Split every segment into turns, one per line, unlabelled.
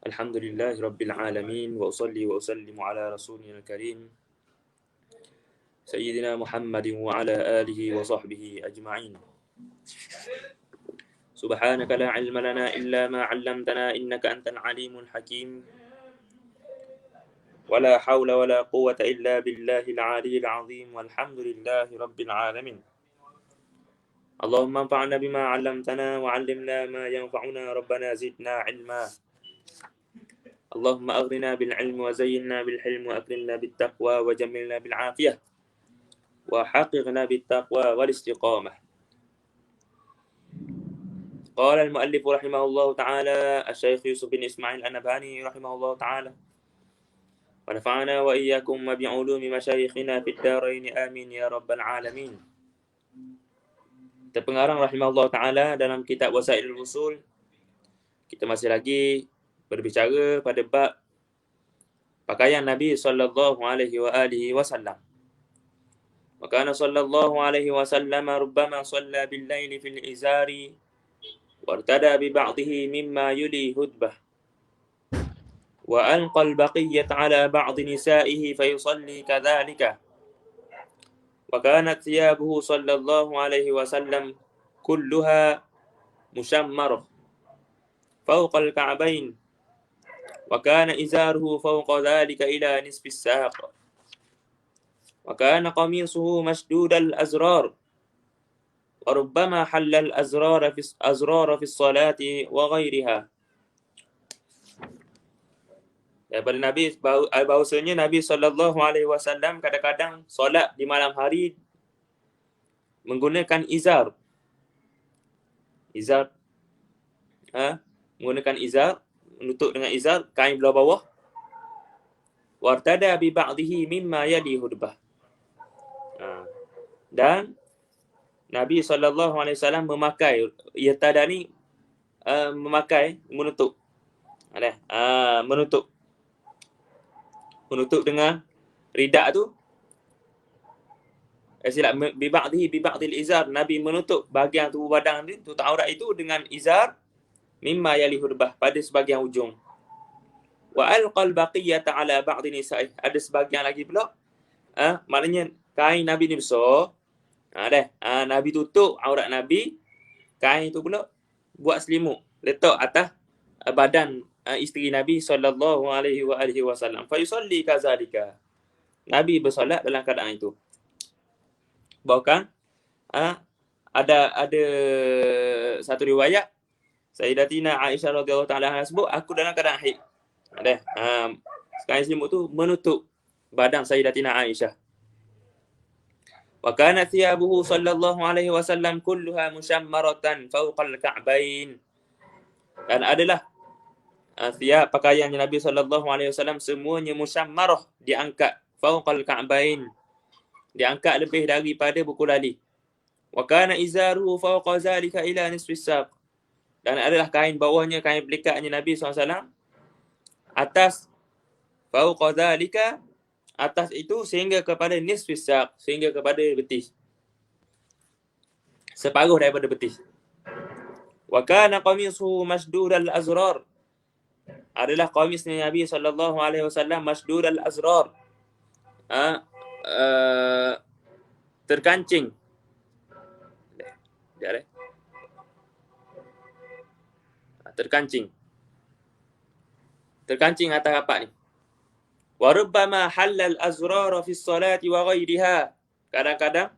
الحمد لله رب العالمين وأصلي وأسلم على رسولنا الكريم سيدنا محمد وعلى آله وصحبه أجمعين سبحانك لا علم لنا إلا ما علمتنا إنك أنت العليم الحكيم ولا حول ولا قوة إلا بالله العلي العظيم والحمد لله رب العالمين اللهم انفعنا بما علمتنا وعلمنا ما ينفعنا ربنا زدنا علما اللهم أغننا بالعلم وزينا بالحلم وأكرمنا بالتقوى وجملنا بالعافية وحققنا بالتقوى والاستقامة. قال المؤلف رحمه الله تعالى الشيخ يوسف بن إسماعيل النبهاني رحمه الله تعالى ونفعنا وإياكم بعلوم مشايخنا في الدارين آمين يا رب العالمين. Terpengarang rahimahullah ta'ala dalam kitab Wasailul Usul, kita masih lagi berbicara pada bab pakaian Nabi sallallahu alaihi wa alihi wasallam. Wa kana sallallahu alaihi wasallam rubbama shalla bil laili fil izari wartada bi ba'dihi mimma yuli hudbah wa alqa al baqiyyah ala ba'd nisa'ihi fayusalli kadhalika wa kanat thiyabuhu sallallahu alaihi wasallam kulluha mushammarah fawqa al ka'bayn wa kana izaruhu fawqa dhalika ila nisfi as-saq wa kana qamisuhu mashdud al-azrar wa rubbama halla al-azrar fi as-salati wa ghairiha. Daripada Nabi bahawasanya Nabi sallallahu alaihi wasallam kadang-kadang solat di malam hari menggunakan izar. Menggunakan izar, menutup dengan izar, kain belah bawah. Wartada bi ba'dihi mimma yali hudbah. Dan Nabi sallallahu alaihi wasallam memakai irtada ni memakai menutup. Menutup dengan ridak tu. Bi ba'dil izar, Nabi menutup bahagian tubuh badan tu, tutup aurat itu dengan izar mimma yali hudbah, pada sebahagian ujung. Wa alqal baqiyata ala ba'd nisa'i, ada sebahagian lagi pula maknanya kain Nabi ni besar. Nabi tutup aurat Nabi, kain tu pula buat selimut, letak atas badan isteri Nabi sallallahu alaihi wa alihi wasallam. Fa yusalli kazalika, Nabi bersolat dalam keadaan itu. Bahkan ada satu riwayat Sayyidatina Aisyah radhiyallahu taala anha sebut, aku dalam keadaan haid. Kain selimut tu menutup badan Sayyidatina Aisyah. Wa kana thiyabuhu sallallahu alaihi wasallam kulluha mushammaratan fawqa al-ka'bayn. Dan adalah thiyab pakaian Nabi sallallahu alaihi wasallam semuanya mushammarah, diangkat, fawqa al-ka'bayn, diangkat lebih daripada buku lali. Wa kana izaruhu fawqa zalika ila nisfi as-saq. Dan adalah kain bawahnya, kain pelikatnya Nabi SAW atas, fawqa zalika, atas itu sehingga kepada nisfi as-saq, sehingga kepada betis, separuh daripada betis. Wa kana qamisuhu mashdud al-azrar, adalah qamisnya Nabi sallallahu alaihi wasallam mashdud al-azrar, terkancing. Terkancing atas rapat ni. Wa rubbama halal azrar fi salati wa ghairiha, kadang-kadang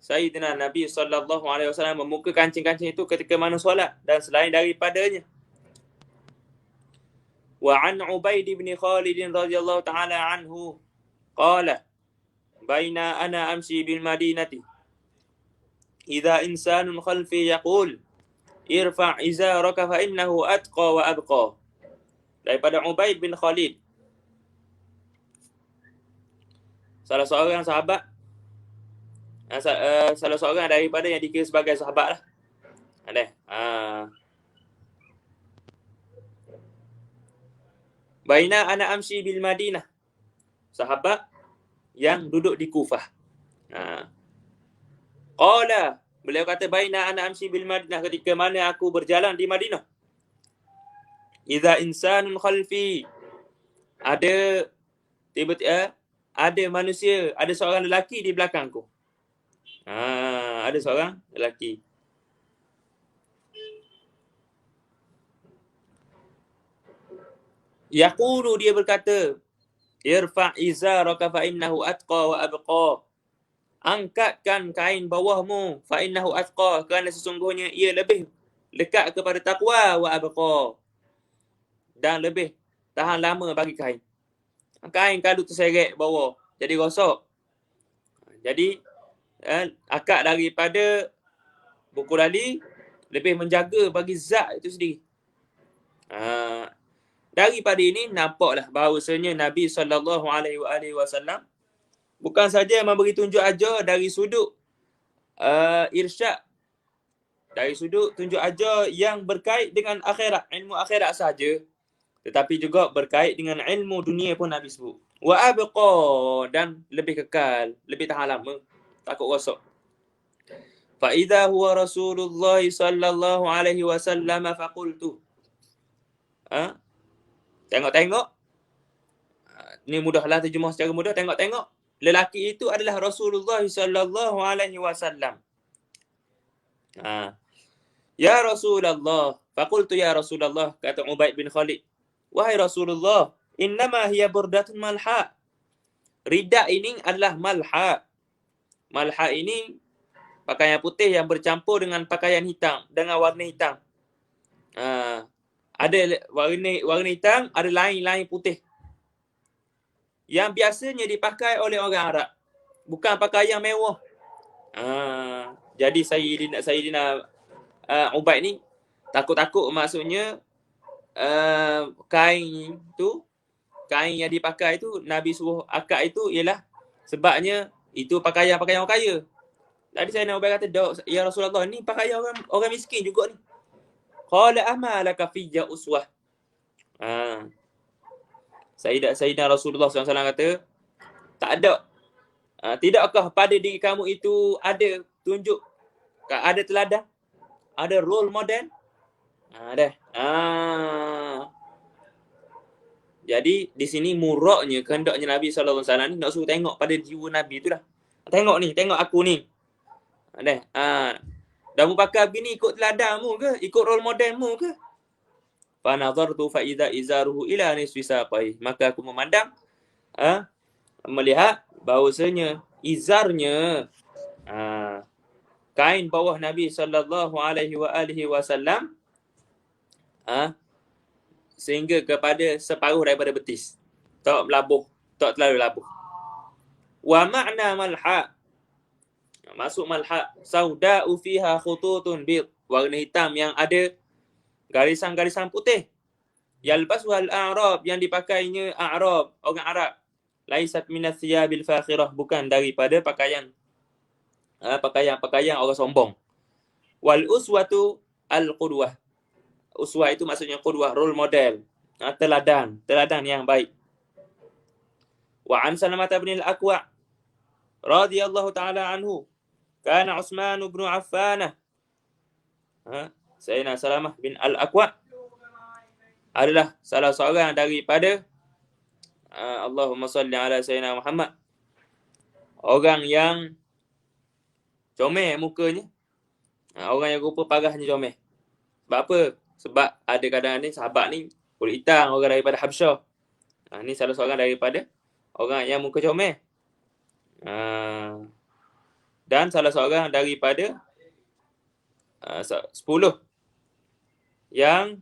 Sayyidina Nabi sallallahu alaihi wasallam membuka kancing-kancing itu ketika mana solat dan selain daripadanya. Wa an Ubaid bin Khalid radhiyallahu ta'ala anhu qala baina ana amshi bil madinati idza insanun khalfi yaqul irfa' izaraka fa innahu atqa wa abqa. Daripada Ubaid bin Khalid, salah seorang sahabat, salah seorang daripada yang dikira sebagai sahabat lah. Baina ana amshi bil Madinah, sahabat yang duduk di Kufah. Qala, beliau kata baina ana amshi bil Madinah, ketika mana aku berjalan di Madinah. Idza insanun khalfi. Ada tiba-tiba ada manusia, ada seorang lelaki di belakangku. Ada seorang lelaki. Yaqulu, dia berkata, irfa' izaraka fa innahu atqa wa abqa. Angkatkan kain bawahmu fa innahu atqa, kerana sesungguhnya ia lebih dekat kepada takwa, wa abqa, dan lebih tahan lama bagi kain. Kain kalau terseret bawah jadi rosak. Jadi akad daripada buku lali lebih menjaga bagi zat itu sendiri. Daripada ini nampaklah bahawasanya Nabi SAW bukan saja memberi tunjuk ajar dari sudut irsyad, dari sudut tunjuk ajar yang berkait dengan akhirat, ilmu akhirat saja, tetapi juga berkait dengan ilmu dunia pun Nabi sebut. Wa abqa, dan lebih kekal, lebih tahan lama, takut rosak. Fa idza huwa Rasulullah sallallahu alaihi wasallam faqultu. Tengok-tengok. Ni mudahlah terjemah secara mudah. Tengok-tengok. Lelaki itu adalah Rasulullah sallallahu alaihi wasallam. Ya Rasulullah. Faqultu ya Rasulullah, kata Ubaid bin Khalid. Wahai Rasulullah, innama hiya burdatun malha. Rida ini adalah malha. Malha ini pakaian putih yang bercampur dengan pakaian hitam, dengan warna hitam. Ada warna hitam, ada lain-lain putih. Yang biasanya dipakai oleh orang Arab. Bukan pakaian mewah. Jadi Sayyidina Ubaid ni takut-takut, maksudnya kain yang dipakai tu, Nabi suruh akad itu ialah sebabnya itu pakaian orang kaya. Tadi saya nak Ubaid kata, ya Rasulullah, ni pakaian orang miskin juga ni. Qala ama laka fiyya uswah. Sayyidina Rasulullah SAW kata, tak ada. Tidakkah pada diri kamu itu ada tunjuk, ada teladan, ada role model? Jadi di sini muraknya kehendaknya Nabi SAW ni nak suruh tengok pada jiwa Nabi tu dah. Tengok ni, tengok aku ni. Dah mu pakai begini ikut teladanmu ke? Ikut role modelmu ke? Fa nazartu fa idza izaruhu ila nisfi saqai. Maka aku memandang, melihat bahawasanya izarnya, kain bawah Nabi sallallahu alaihi wasallam sehingga kepada separuh daripada betis. Tak terlalu labuh. Wa ma'na malha. Masuk malha, sauda'u fiha khututun bid, warna hitam yang ada garisan-garisan putih. Yalbasu al-a'rab, yang dipakainya a'rab, orang Arab. Laisat minas thiyabil fakhirah, bukan daripada pakaian orang sombong. Wal uswatu al-qudwah. Uswah itu maksudnya qudwah, role model, teladan yang baik. Wa an Salamah bin al-Aqwa radhiyallahu ta'ala anhu, kana Utsman bin Affan. Sayyidina Salamah bin al-Aqwa adalah salah seorang daripada Allahumma salli ala Sayyidina Muhammad, orang yang comel mukanya, orang yang rupa parahnya comel. Sebab apa? Sebab ada kadang-kadang sahabat ni kulit hitam, orang daripada Habsyah. Ni salah seorang daripada orang yang muka comel. Dan salah seorang daripada 10 yang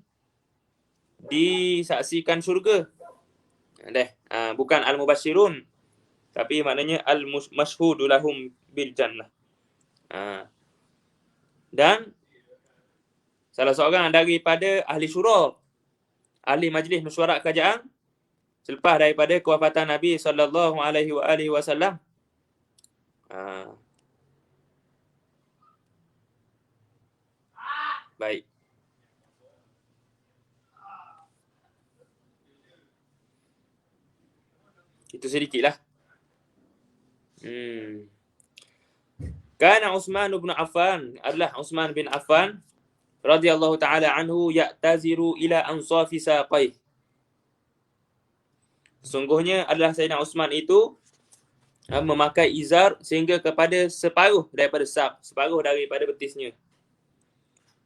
disaksikan syurga. Bukan al-mubasyirun, tapi maknanya al-mashhudu lahum bil jannah. Dan salah seorang daripada ahli syura, ahli majlis mesyuarat kerajaan selepas daripada kewafatan Nabi sallallahu alaihi wasallam. Baik. Itu sedikitlah. Kana Utsman bin Affan, adalah Utsman bin Affan radhiyallahu ta'ala anhu ya'taziru ila ansafi saqaih. Sesungguhnya adalah Sayyidina Uthman itu memakai izar sehingga kepada separuh daripada saq, separuh daripada betisnya.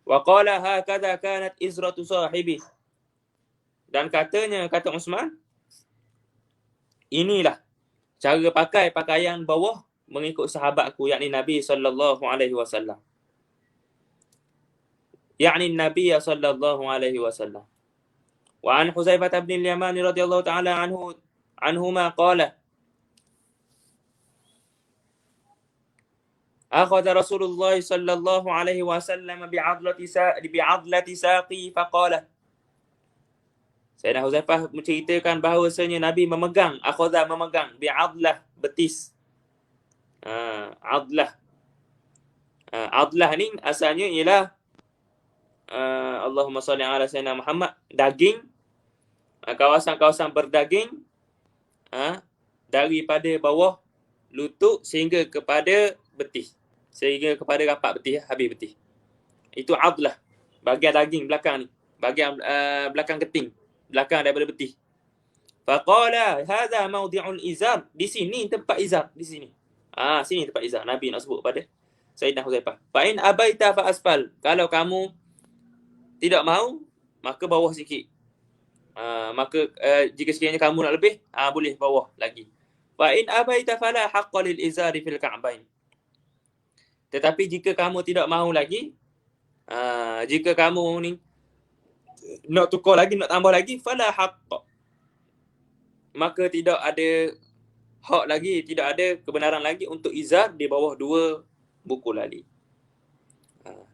Wa qala hakadha kanat izratu sahibi. Dan katanya, kata Uthman, inilah cara pakai pakaian bawah mengikut sahabatku, yakni Nabi sallallahu alaihi wasallam. yakni Nabi sallallahu alaihi wasallam. Wa an Huzaifah bin al-Yaman radhiyallahu ta'ala anhuma qala akhadha Rasulullah sallallahu alaihi wasallam bi'adlati saqi faqala. Sayyidina Huzaifah menceritakan bahawasanya Nabi memegang bi'adlah, betis. Adlah. Adlah ni asalnya ialah Allahumma salli ala sayyidina Muhammad, daging, kawasan-kawasan berdaging daripada bawah lutut sehingga kepada betis, sehingga kepada rapat betis, habis betis. Itu adlah, bahagian daging belakang ni, bahagian belakang keting, belakang daripada betis. Faqala hadha mawdi'ul izar, di sini tempat izar, di sini. Sini tempat izar. Nabi nak sebut pada Sayyidina Huzaifah. Fa in abaita fa asfal, kalau kamu tidak mahu, maka bawah sikit. Maka jika sekiranya kamu nak lebih, boleh bawah lagi. Fa in abaita fala haqqa lil izari fil ka'bain. Tetapi jika kamu tidak mahu lagi, jika kamu ni nak tukar lagi, nak tambah lagi, fala haqqa, maka tidak ada hak lagi, tidak ada kebenaran lagi untuk izar di bawah 2 buku lali.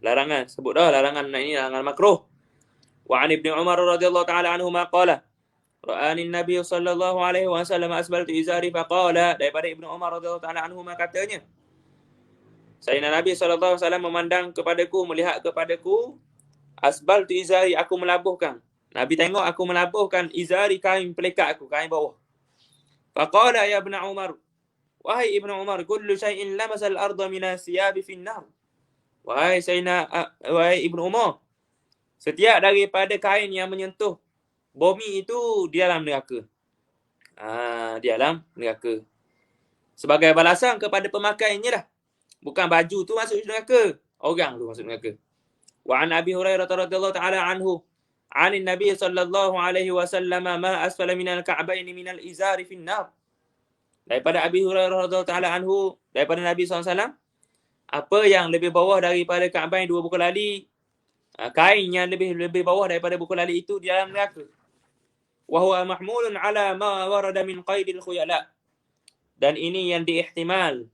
Larangan, sebut dah larangan ini, larangan makruh. Wa an Ibnu Umar radhiyallahu ta'ala anhuma qala ra'ani an-nabiy sallallahu alaihi wasallam asbaltu izari faqala. Daripada Ibnu Umar radhiyallahu ta'ala anhuma katanya, Sayyidina Nabi sallallahu alaihi wasallam memandang kepadaku, melihat kepadaku, asbaltu izari, aku melabuhkan. Nabi tengok aku melabuhkan izari, kain pelikat aku, kain bawah. Faqala ya Ibnu Umar, wahai Ibnu Umar, kullu syai'in lamasal arda minas siyabi finnar. Wahai Ibnu Umar, setiap daripada kain yang menyentuh bumi itu di dalam neraka. Di dalam neraka. Sebagai balasan kepada pemakaiannya dah. Bukan baju tu masuk neraka, orang tu masuk neraka. Wa an Abi Hurairah radhiyallahu ta'ala anhu, 'anin Nabi sallallahu alaihi wasallam ma asfala minal ka'bayn minal izari finnar. Daripada Abi Hurairah radhiyallahu ta'ala anhu, daripada Nabi SAW, apa yang lebih bawah daripada ka'bayn 2 buku lali, kain yang lebih bawah daripada buku lali itu di dalam neraka. Wa huwa mahmulun ala ma warada min qaidil khuyala. Dan ini yang diihtimal,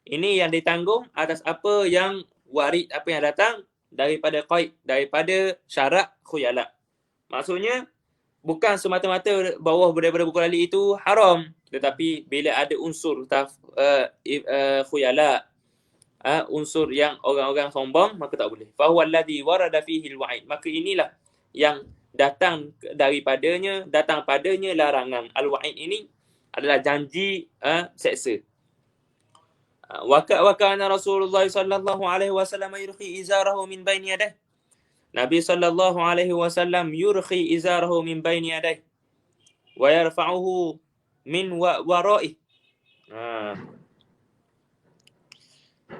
ini yang ditanggung atas apa yang warid, apa yang datang daripada qaid, daripada syarat khuyala. Maksudnya bukan semata-mata bawah daripada buku lali itu haram, tetapi bila ada unsur khuyala, unsur yang orang-orang sombong, maka tak boleh. Fa huwa alladhi warada fihi al-wa'id, maka inilah yang datang padanya larangan. Al-wa'id ini adalah janji seksa. Wa kana Rasulullah sallallahu alaihi wasallam yurkhi izarahu min baini yadayhi. Nabi sallallahu alaihi wasallam yurkhi izarahu min baini yadayhi wa yarfa'uhu min wara'ihi.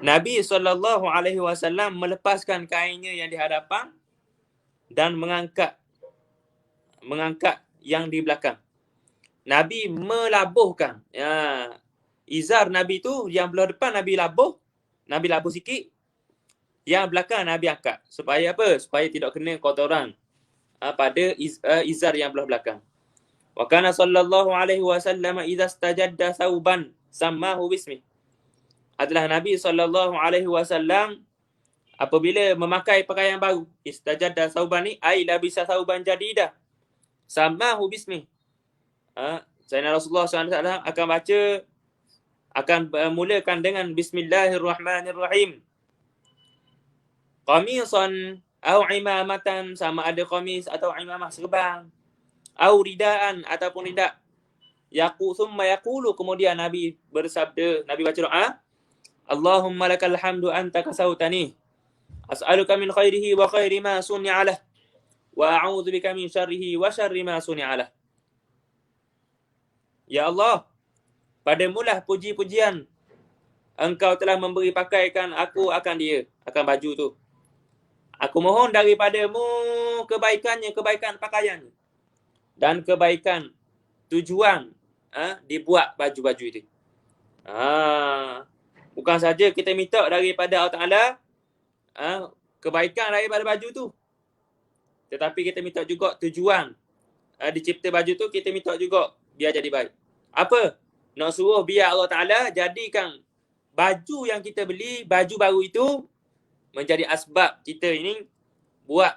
Nabi sallallahu alaihi wasallam melepaskan kainnya yang di hadapan dan mengangkat yang di belakang. Nabi melabuhkan. Izar Nabi tu yang belah depan Nabi labuh sikit. Yang belakang Nabi angkat. Supaya apa? Supaya tidak kena kotoran pada izar yang belah belakang. Wa kana sallallahu alaihi wasallam idza istajadda thawban sammahu bismi. Adalah Nabi sallallahu alaihi wasallam apabila memakai pakaian baru, istajadda thawban ni ai labisa thawban jadida, sammahu bismi. Sayyidina Rasulullah SAW akan mulakan dengan bismillahirrahmanirrahim. Qamisan au imamatan, sama ada qamis atau imamah, serban, au ridaan ataupun ridak. Thumma yaqulu, kemudian Nabi bersabda, Nabi baca doa, Allahumma lakal hamdu anta kasautani. As'aluka min khairihi wa khairi ma suni'a lah. Wa a'udzu bika min syarrihi wa syarri ma suni'a lah. Ya Allah, padamulah puji-pujian. Engkau telah memberi pakaikan aku akan dia, akan baju tu. Aku mohon daripadamu kebaikannya, kebaikan pakaiannya. Dan kebaikan tujuan dibuat baju-baju itu. Bukan saja kita minta daripada Allah Ta'ala kebaikan daripada baju tu. Tetapi kita minta juga tujuan dicipta baju tu, kita minta juga biar jadi baik. Apa? Nak suruh biar Allah Ta'ala jadikan baju yang kita beli, baju baru itu menjadi asbab kita ini buat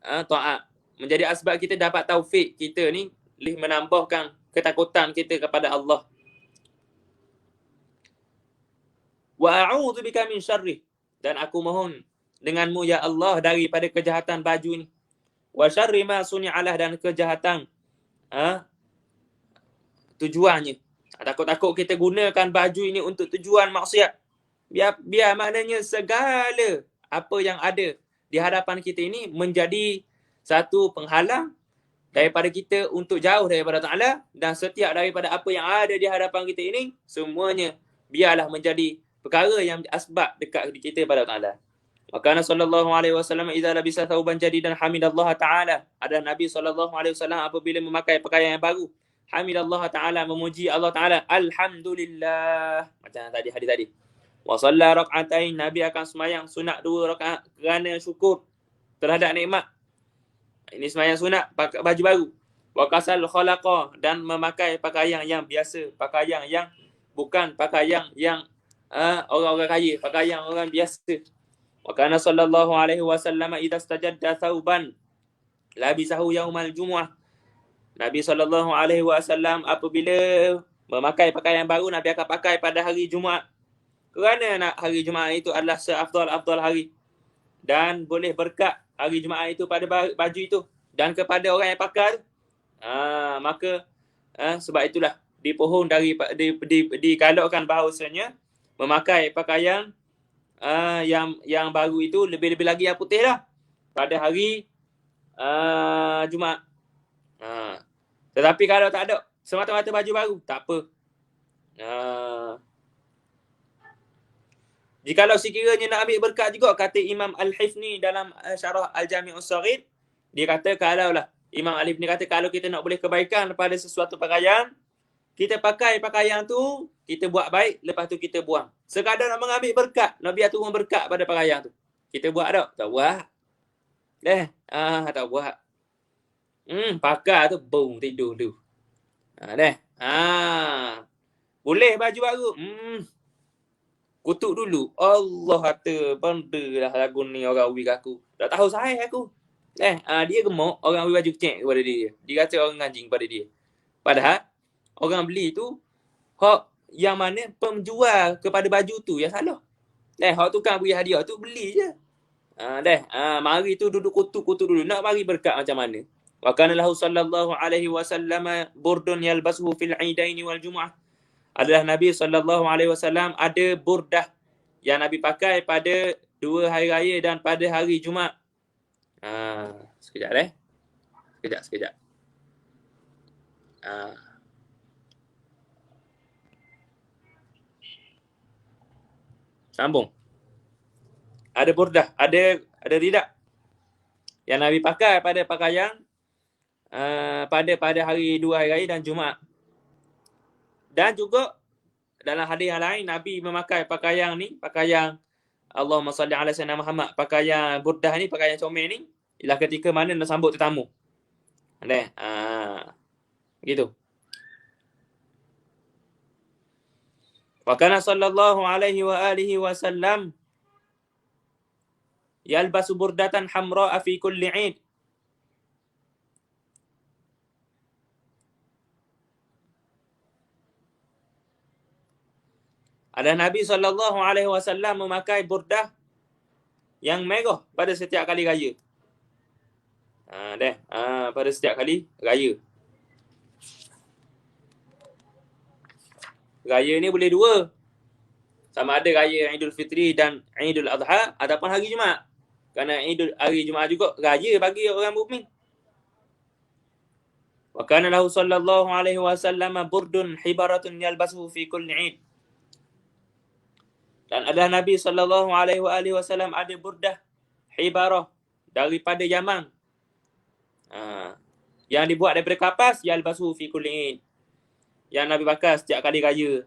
taat. Menjadi asbab kita dapat taufik kita ni menambahkan ketakutan kita kepada Allah. Wa a'udzu bika min syarri, dan aku mohon denganmu ya Allah daripada kejahatan baju ni. Wa syarri ma suni'alah, dan kejahatan tujuannya. Takut-takut kita gunakan baju ini untuk tujuan maksiat. Biar maknanya segala apa yang ada di hadapan kita ini menjadi satu penghalang daripada kita untuk jauh daripada Ta'ala, dan setiap daripada apa yang ada di hadapan kita ini semuanya biarlah menjadi perkara yang asbab dekat kita pada Ta'ala. Maka sallallahu alaihi wasallam idza labisa thawban jadidan hamidallah Ta'ala. Ada Nabi sallallahu alaihi wasallam apabila memakai pakaian yang baru, hamidallah Ta'ala, memuji Allah Ta'ala, alhamdulillah, macam tadi hadis tadi. Wa shalla rak'atain, Nabi akan sembahyang sunat 2 rakaat kerana syukur terhadap nikmat. Ini sembahyang sunat pakai baju baru. Wa kasal khalaqa, dan memakai pakaian yang biasa, pakaian yang bukan pakaian yang orang-orang kaya, pakaian orang biasa. Wa kana sallallahu alaihi wasallam idza istajadda thawban labisahu yaumal jumu'ah. Nabi sallallahu alaihi wasallam apabila memakai pakaian baru, Nabi akan pakai pada hari Jumaat. Kerana hari Jumaat itu adalah seafdal-afdal hari, dan boleh berkat hari Jumaat itu pada baju itu dan kepada orang yang pakai. Maka sebab itulah dipohon dikalaukan bahawasanya memakai pakaian yang baru itu lebih-lebih lagi yang putih lah pada hari Jumaat. Tetapi kalau tak ada semata-mata baju baru, tak apa. Jikalau sekiranya nak ambil berkat juga, kata Imam Al-Hifni dalam Syarah Al-Jami' As-Saghir, dia kata kalaulah, Imam Al-Hifni kata kalau kita nak boleh kebaikan pada sesuatu pakaian, kita pakai pakaian tu, kita buat baik, lepas tu kita buang. Sekadar nak mengambil berkat, nak biar turun berkat pada pakaian tu. Kita buat tak? Tak buat. Tak buat. Pakai tu, boom, tidur tu. Boleh baju baru. Kutuk dulu. Allah kata, benda lah lagu ni orang ubi aku. Tak tahu saya aku. Dia gemuk, orang ubi baju kecil kepada dia. Dia kata orang anjing pada dia. Padahal, orang beli tu, hak yang mana penjual kepada baju tu yang salah. Hak tukang beri hadiah tu beli je. Mari tu duduk kutuk-kutuk dulu. Nak bagi berkat macam mana? Wa kana lahu sallallahu alaihi wasallam burdun yalbasuhu fil aidaini wal jumu'ah. Adalah Nabi sallallahu alaihi wasallam ada burdah yang Nabi pakai pada 2 hari raya dan pada hari Jumaat. Sekejap. Sekejap. Sambung. Ada burdah, ada ridak yang Nabi pakai pada pakaian pada hari 2 hari raya dan Jumaat. Dan juga dalam hadis yang lain, Nabi memakai pakaian ni, pakaian Allahumma salli ala sayyidina Muhammad, pakaian burdah ni, pakaian comel ni, ialah ketika mana nak sambut tetamu. Begitu. Wa kana sallallahu alaihi wa alihi wasallam yalbasu burdatan hamra'a fi kulli 'id. Ada Nabi SAW memakai burdah yang merah pada setiap kali raya. Pada setiap kali raya. Raya ni boleh 2. Sama ada raya Aidul Fitri dan Aidul Adha ataupun hari Jumaat. Kerana hari Jumaat juga raya bagi orang mukmin. Wa kana lahu sallallahu alaihi wasallam burdun hibaratun yalbasuhu fi kulli 'id. Dan adalah Nabi sallallahu alaihi wasallam ada burdah hibarah daripada Yaman. Yang dibuat daripada kapas, yalbasuhu fi kulli 'id. Yang Nabi bakar setiap kali raya.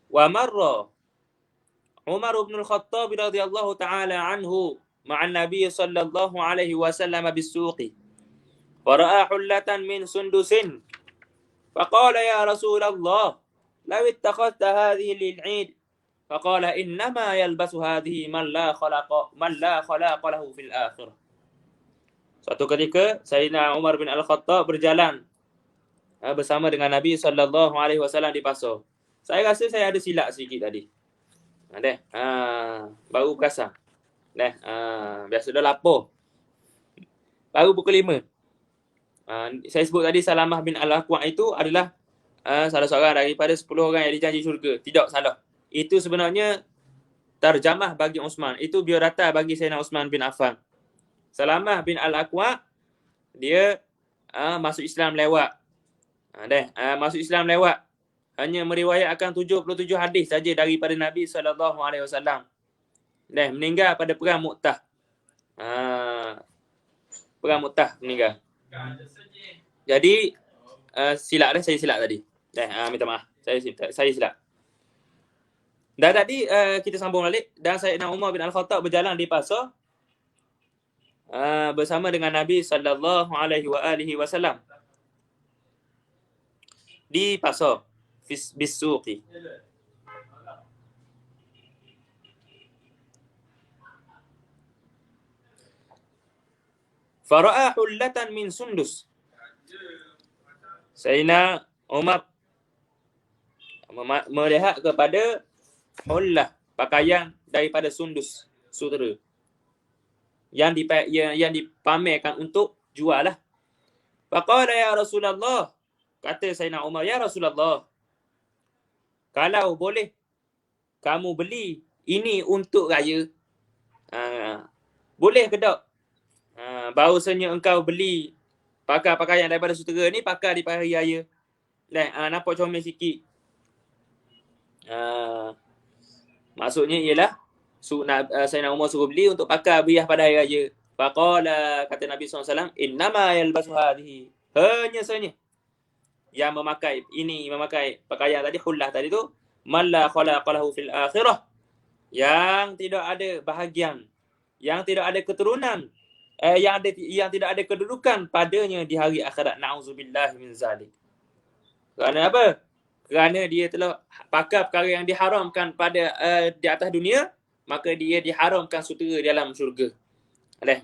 Wa marra Umar bin Al-Khattab radhiyallahu ta'ala anhu ma'an Nabi sallallahu alaihi wasallam bis-suqi. Fara'a hullatan min sundusin. Faqala ya Rasulullah, law ittakhadta hadhihi lil-'id. Faqala innama yalbasu hadhihi man la khalaqa lahu fil akhirah. Suatu ketika Sayyidina Umar bin Al-Khattab berjalan bersama dengan Nabi sallallahu alaihi wasallam di pasar. Saya rasa saya ada silap sikit tadi. Baru perasan. Biasa dah lapar. Baru pukul 5. Saya sebut tadi Salamah bin Al-Aqwa' itu adalah salah seorang daripada 10 orang yang dijanji syurga. Tidak salah. Itu sebenarnya terjemah bagi Uthman. Itu biodata bagi Sayyidina Uthman bin Affan. Salamah bin Al-Aqwa' dia masuk Islam lewat. Masuk Islam lewat. Hanya meriwayatkan 77 hadis saja daripada Nabi SAW. Meninggal pada perang Mu'tah. Perang Mu'tah meninggal. Jadi silap saya silap tadi. Minta maaf. Saya silap. Dan tadi kita sambung balik. Dan Sayyidina Umar bin Al-Khattab berjalan di pasar bersama dengan Nabi sallallahu alaihi wasallam. Di pasar bis-suqi. Fara'a hullatan min sundus. Sayyidina Umar melihat kepada hullah, pakaian daripada sundus, sutera. Yang dipamerkan untuk jual lah. Faqala ya Rasulullah, kata Sayyidina Umar, ya Rasulullah, kalau boleh kamu beli ini untuk raya, boleh ke tak? Bahawasanya engkau beli pakaian daripada sutera ni pakai di hari raya. Nampak comel sikit. Maksudnya ialah Sayyidina Umar suruh beli untuk pakai beriah pada hari raya. Faqala, kata Nabi SAW, innama yalbasu hadhihi. Hanya sahaja yang memakai pakaian tadi, hullah tadi tu, man la khalaqa lahu fil akhirah, yang tidak ada bahagian, yang tidak ada keturunan, yang tidak ada kedudukan padanya di hari akhirat. Na'udzubillah min zalik. Kerana apa? Kerana dia telah pakai perkara yang diharamkan pada di atas dunia, maka dia diharamkan sutera dalam syurga.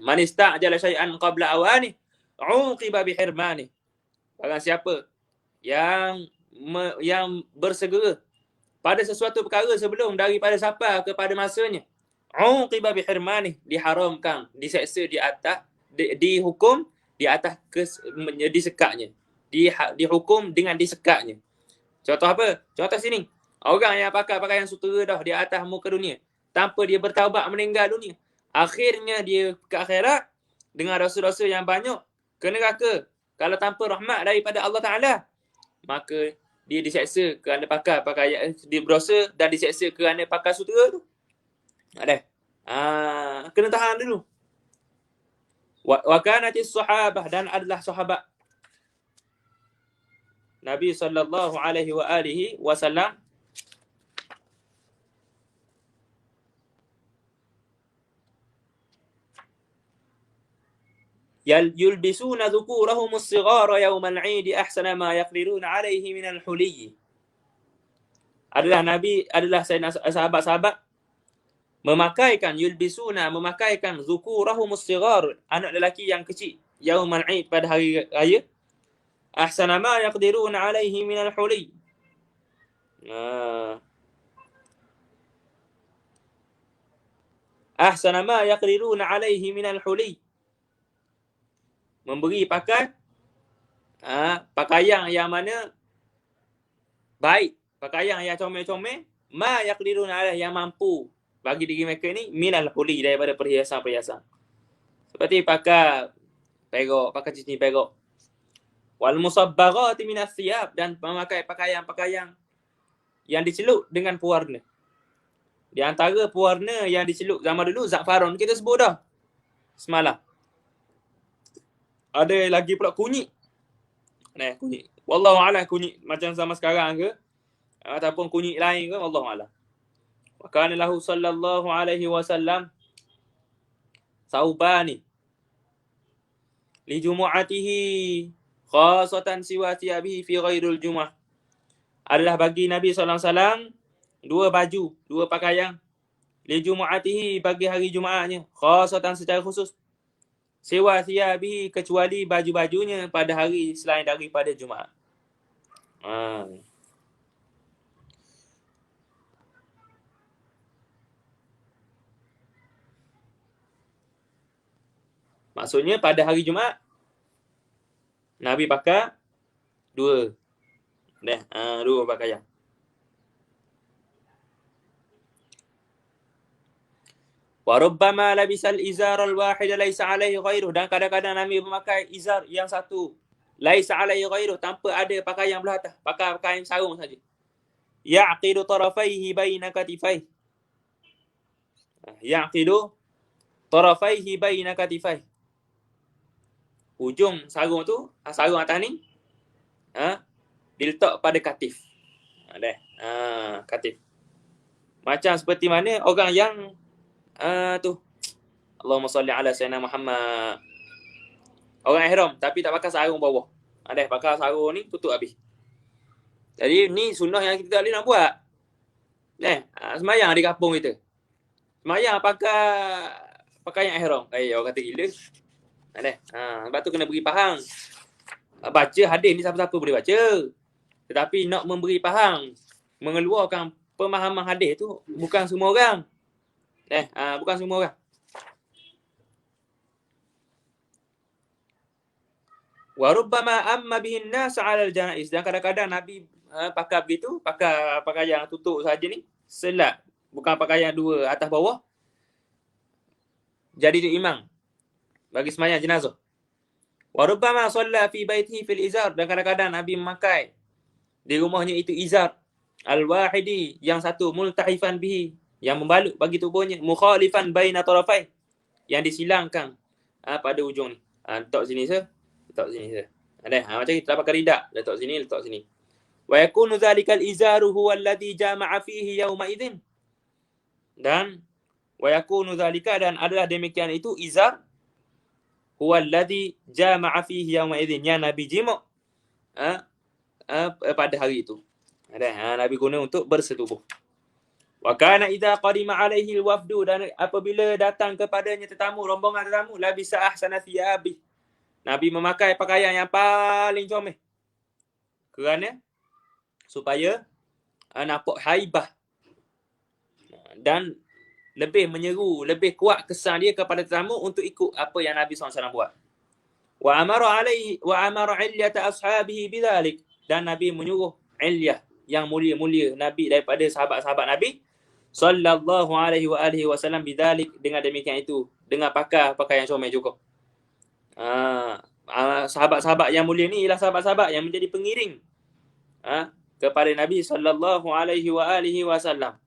Man ista'jala syai'an qabla awani, uqiba bihirmani. Barang siapa yang bersegera pada sesuatu perkara sebelum daripada sampai kepada masanya, uqiba bihirmani, diharamkan, diseksa di atas, dihukum di atas disekatnya. Dihukum dengan disekatnya. Contoh apa? Contoh sini. Orang yang pakai pakaian sutera dah di atas muka dunia, tanpa dia bertaubat meninggal dunia, akhirnya dia ke akhirat dengan dosa-dosa yang banyak, ke neraka. Kalau tanpa rahmat daripada Allah Ta'ala, maka dia diseksa kerana pakai pakaian, dia berdosa dan diseksa kerana pakai sutera tu. Kena tahan dulu. Wa kanatis sahabah, dan adalah sahabat Nabi sallallahu alaihi wasallam yulbisuna dhukurahum as-sighara yawm al-'id ahsana ma yaqdiruna 'alayhi min al-huliyy. Adalah sahabat-sahabat memakaikan dhukurahum as-sighar, anak lelaki yang kecil, yawm al-'id, pada hari raya, ahsana ma yaqdiruna 'alayhi min al-huliyy. Ahsana ma yaqdiruna 'alayhi min al-huliyy, memberi pakaian yang mana baik, pakaian yang comel-comel, ma yaqdiruna 'alayhi, yang mampu bagi diri mereka ni minal huli, daripada perhiasan-perhiasan. Seperti pakai perak, pakai cincin perak. Wal musabbarati minas thiyab, dan memakai pakaian-pakaian yang dicelup dengan pewarna. Di antara pewarna yang dicelup zaman dulu, za'faron kita sebut dah semalam. Ada lagi pula kunyit. Kunyit. Wallahu a'lam, kunyit macam zaman sekarang ke ataupun kunyit lain ke, wallahu a'lam. Wa kana lahu sallallahu alaihi wasallam saubani li jumu'atihi khasatan siwa thiyabihi fi ghairil jumu'ah. Adalah bagi Nabi sallallahu alaihi wasallam dua baju, dua pakaian li jumu'atihi, bagi hari Jumaatnya, khasatan secara khusus, siwa thiyabihi, kecuali baju-bajunya pada hari selain daripada Jumaat. Maksudnya pada hari Jumaat Nabi pakai dua pakaian. Wa rubbama labisal izar al-wahid laisa alaihi ghairuh, dan kadang-kadang Nabi memakai izar yang satu, laisa alaihi ghairuh, tanpa ada pakaian belah atas, pakai pakaian sarung saja. Yaqidu tarafaihi baina katifaihi. Yaqidu tarafaihi baina katifaihi. Ujung sarung tu, sarung atas ni, diletak pada katif. Katif. Macam seperti mana orang yang tu, Allahumma salli ala sayyidina Muhammad, orang ihram tapi tak pakai sarung bawah. Pakai sarung ni tutup habis. Jadi ni sunnah yang kita tak boleh nak buat. Semayang di kampung kita, semayang pakai pakaian ihram. Orang kata gila. Sebab tu kena beri faham. Baca hadis ni siapa-siapa boleh baca. Tetapi nak memberi faham, mengeluarkan pemahaman hadis tu bukan semua orang. Bukan semua orang. Wa rubbama amma bihin nas 'ala al-janaiz, dan kadang-kadang Nabi pakai begitu, pakai pakaian tutup saja ni, selat, bukan pakaian dua atas bawah, jadi dia imam bagi sembahyang jenazah. Wa rubbama shalla fi baitihi fil izar, dan kadang-kadang Nabi memakai di rumahnya itu izar al-wahidi, yang satu, multahifan bihi, yang membalut bagi tubuhnya, mukhalifan baina tarafai, yang disilangkan pada ujung ni. Letak sini se, letak sini se. Macam kita pakai ridak, letak sini, letak sini. Wa yakunu dhalikal izaru huwa alladhi jama'a fihi yawma idzin. Dan wa yakunu dhalika, dan adalah demikian itu izar, huwa alladhi jama'a fihi yawma idzin, yang Nabi jima' pada hari itu. Nabi guna untuk bersetubuh. Wa kana idza qadima alaihi alwafdu, dan apabila datang kepadanya tetamu, rombongan tetamu, labisa ahsana thiyabi, Nabi memakai pakaian yang paling comel, kerana supaya nampak haibah dan lebih menyeru, lebih kuat kesan dia kepada tetamu untuk ikut apa yang Nabi SAW buat. Wa amara ilyata ashabihi bidzalik, dan Nabi menyuruh Ilyah yang mulia-mulia Nabi daripada sahabat-sahabat Nabi sallallahu alaihi wa alihi wasallam bidzalik, dengan demikian itu, dengan pakai pakaian comel juga. Sahabat-sahabat yang mulia ni ialah sahabat-sahabat yang menjadi pengiring kepada Nabi sallallahu alaihi wa alihi wasallam.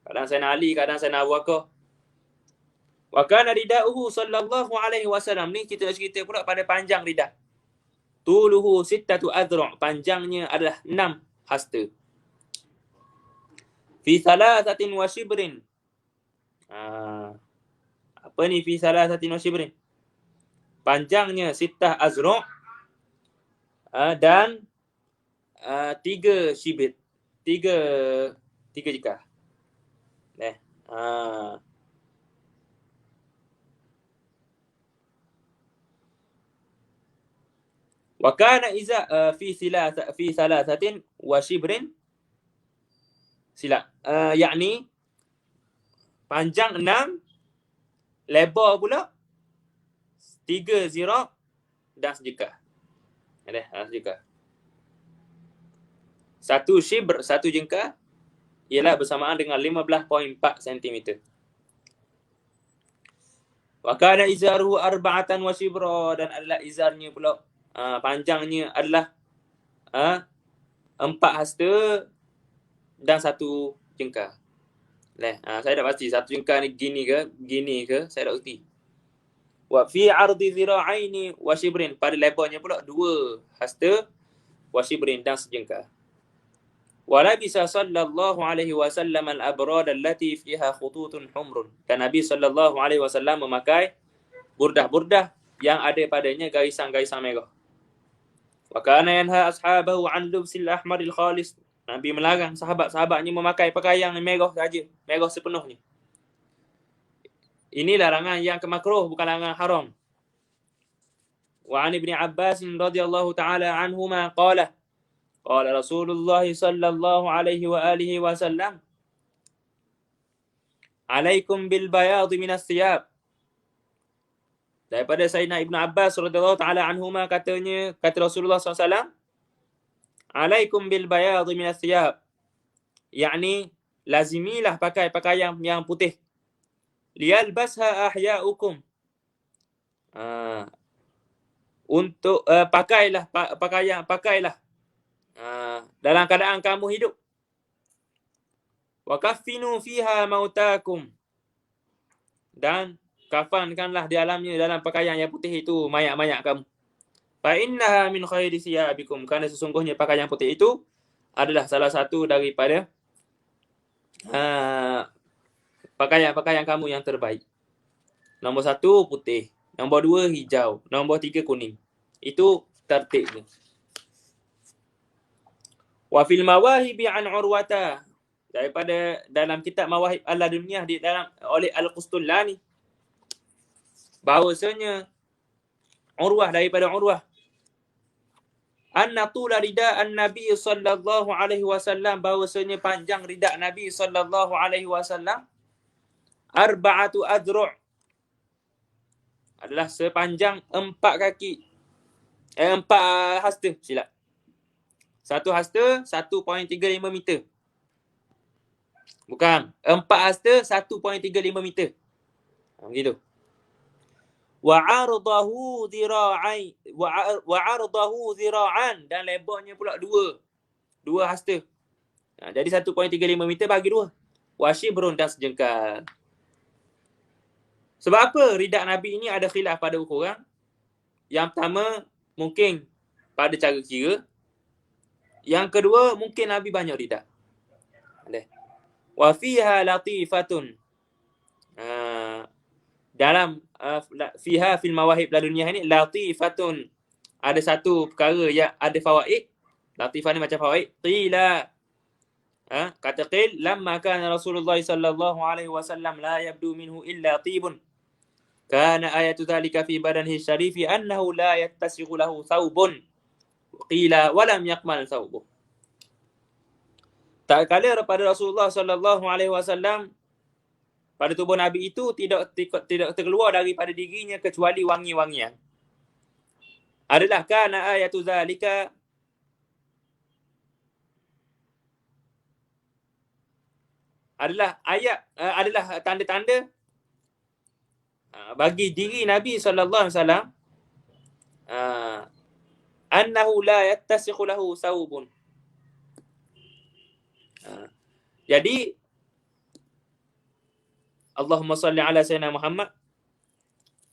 Kadang Sayyidina Ali, kadang Sayyidina Abu Bakar. Wa kana ridauhu sallallahu alaihi wasallam, ni kita nak cerita pula pada panjang ridah. Tuluhu sittatu adra', panjangnya adalah 6 hasta. Fi thalathatin wa shibrin. Apa ni fi thalathatin wa shibrin? Panjangnya sittah azra' dan 3 shibit. 3 jikah. Wa kana iza fi thalathatin wa shibrin, sila, yakni panjang 6, lebar pula 3 zira' dan sejekah. Sejekah. 1 shibr, 1 jengkah, ialah bersamaan dengan 15.4 cm. Wa kana izaruhu arba'atan wa shibra, dan adalah izarnya pula panjangnya adalah 4 hasta dan 1 jengkal. Saya dah pasti 1 jengkal ni gini ke, saya dah erti. Wa fi 'ardi dhira'aini wa shibrin, pada lebarnya pula 2 hasta wa shibrin dan sejengkal. Wa labisa sallallahu alaihi wasallam al-abrad allati fiha khututun humrun, dan Nabi sallallahu alaihi wasallam memakai burdah-burdah yang ada padanya garisan-garisan merah. Wa kana yanha ashabahu an lubsil ahmaril khalis, Nabi melarang sahabat-sahabatnya memakai pakaian merah saja, merah sepenuhnya. Ini larangan yang kemakruh, bukan larangan haram. Wa an Ibn Abbas radhiyallahu ta'ala anhuma qala Rasulullah sallallahu alaihi wa alihi wasallam, alaikum bil bayad minas thiyab. Daripada Sayyidina Ibn Abbas radhiyallahu ta'ala anhuma kata Rasulullah SAW, alaikum bil bayad minas thiyab, yakni lazimilah pakai pakaian yang putih. Liyalbasha ahya'ukum, untuk pakailah dalam keadaan kamu hidup. Wa kaffinu fiha mautakum, dan kafankanlah di dalamnya, dalam pakaian yang putih itu, mayat-mayat kamu. Fa innaha min khairi siyabikum, kerana sesungguhnya pakaian putih itu adalah salah satu daripada pakaian kamu yang terbaik. Nombor 1 putih, nombor 2 hijau, nombor 3 kuning. Itu tertibnya. Wa fil mawahibi an Urwata, daripada dalam kitab Mawahib al-Laduniyah oleh Al-Qustullani, bahawasanya daripada Urwah, anna tula rida'an Nabi sallallahu alaihi wasallam, bahawasanya panjang rida' Nabi sallallahu alaihi wasallam, arba'atu adru', adalah sepanjang 4 kaki, 4 hasta, silap. 1 hasta 1.35 meter. Bukan, 4 hasta 1.35 meter. Begitu. Wa 'ardahu dhira'an, dan lebarnya pula 2 hasta. Jadi 1.35 meter bagi 2. Wa shibrun, dan sejengkal. Sebab apa ridak Nabi ini ada khilaf pada orang? Yang pertama, mungkin pada cara kira. Yang kedua, mungkin Nabi banyak ridak. Wa fiha latifatun, dalam fiha fil mawahib laduniyah ini, latifatun, ada satu perkara yang ada fawaid. Latifah ni macam fawaid. Qila, kata qil, lamma kana Rasulullah sallallahu alaihi wasallam la yabdu minhu illa tibun, kana ayatu dhalika fi badanihi syarifi annahu la yattasighu lahu thawbun, qila wa lam yakmal thawbuh. Tak kala pada Rasulullah sallallahu alaihi wasallam, pada tubuh Nabi itu tidak terkeluar daripada dirinya kecuali wangi-wangian. Adalah kana ayatu zalika, adalah tanda-tanda bagi diri Nabi sallallahu alaihi wasallam, annahu la yattasikhu lahu thawbun. Jadi Allahumma salli ala sayyidina Muhammad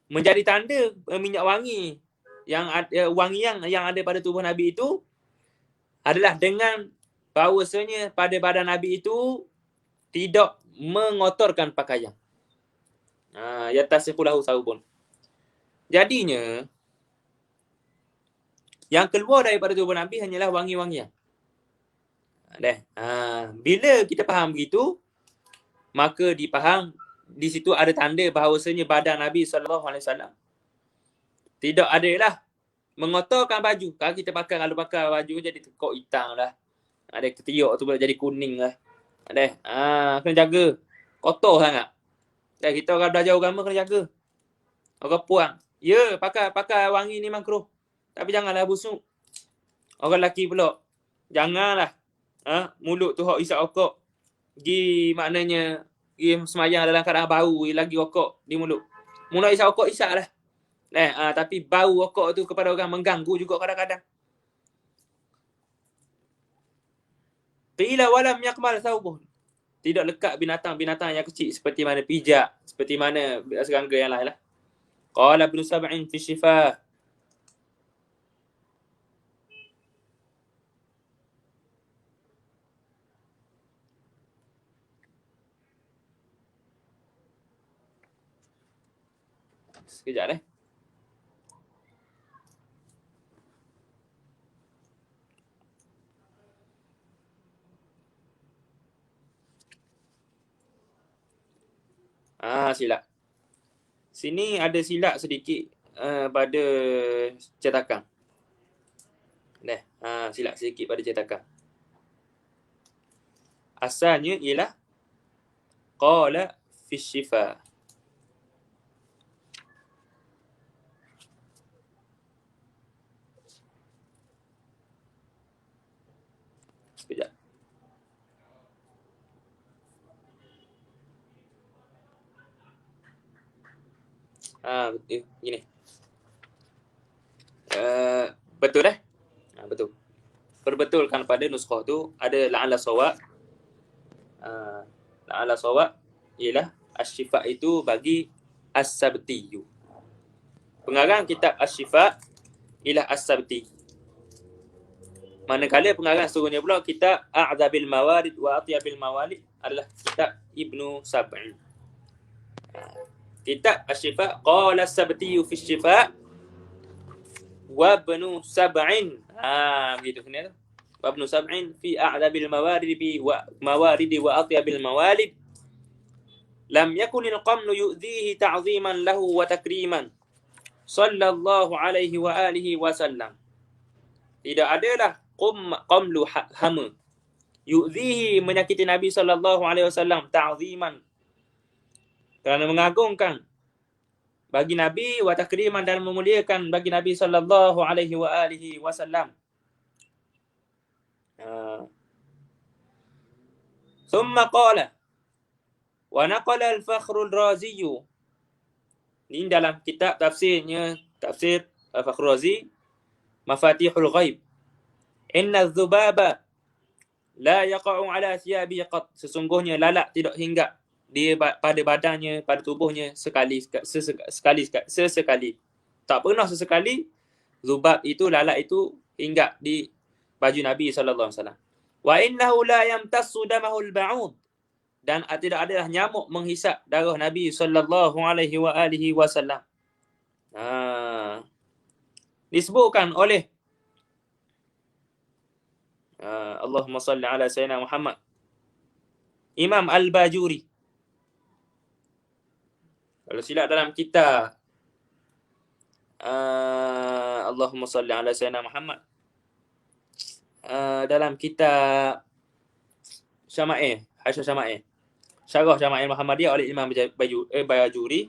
menjadi tanda minyak wangi yang ada pada tubuh Nabi itu adalah dengan bahawasanya pada badan Nabi itu tidak mengotorkan pakaian. Yattasikhu lahu thawbun. Jadinya yang keluar daripada tubuh Nabi hanyalah wangi-wangian. Bila kita faham begitu, maka dipaham di situ ada tanda bahawasanya badan Nabi sallallahu alaihi wasallam tidak adalah mengotorkan baju. Kalau kita kalau pakai baju jadi tekuk hitam lah, ada ketiak tu boleh jadi kuning lah. Kena jaga. Kotor sangat. Kita orang belajar agama kena jaga. Orang puang, ya pakai wangi ni makruh, tapi janganlah busuk. Orang lelaki pula, janganlah mulut tu hok isap okok. maknanya semayang dalam keadaan bau lagi rokok di mulut. Mula isap rokok isap lah. Tapi bau rokok tu kepada orang mengganggu juga kadang-kadang. Qila walam yakmal thawbuh. Tidak lekat binatang-binatang yang kecil seperti mana pijak, seperti mana serangga yang lain lah. Qala Ibn Sab'in fi Shifa. Sekejap silap. Sini ada silap sedikit pada cetakan. Silap sedikit pada cetakan. Asalnya ialah qala fi Shifa. Sekejap. Gini. Betul betul. Perbetulkan pada nuskah tu ada la'ala sawab. La'ala sawab ialah Asy-Syifa itu bagi As-Sabti. Pengarang kitab Asy-Syifa ialah As-Sabti. Manakala pengarang seterusnya pula kitab A'dhabil Mawarid wa Atyabil Mawalid adalah kitab Ibnu Sab'in. Kitab Asy-Syifa qala As-Sabti fi Asy-Syifa wa Ibnu Sab'in. Begitu kena tu. Wa Ibnu Sab'in fi A'dhabil Mawarid wa Atyabil Mawalid. Lam yakunil qamlu yu'dhihi ta'ziman lahu wa takriman. Sallallahu alaihi wa alihi wasallam. Tidak adalah qamlu hama yu'dhihi menyakiti Nabi sallallahu alaihi wasallam ta'ziman kerana mengagungkan bagi Nabi wa takriman dan memuliakan bagi Nabi sallallahu alaihi wa alihi wasallam. Thumma qala wa naqala al-Fakhrul Razi. Ini dalam kitab tafsirnya, tafsir Fakhrul Razi, Mafatihul Ghaib. Inna dzubaba la yaqa'u ala thiyabi qat. Sesungguhnya lalat tidak hinggap pada badannya, pada tubuhnya sesekali. Tak pernah sesekali zubab itu, lalat itu hinggap di baju Nabi sallallahu alaihi wasallam. Wa innahu la yamtassu damahul ba'ud. Dan tidak ada nyamuk menghisap darah Nabi sallallahu alaihi wa alihi wasallam. Disebutkan oleh Allahumma salli ala Sayyidina Muhammad, Imam Al-Bajuri. Kalau silap dalam kitab Allahumma salli ala Sayyidina Muhammad, dalam kitab Syama'il, Hasyah Syama'il, Syarah Syama'il Muhammadiyah oleh Imam Bajuri,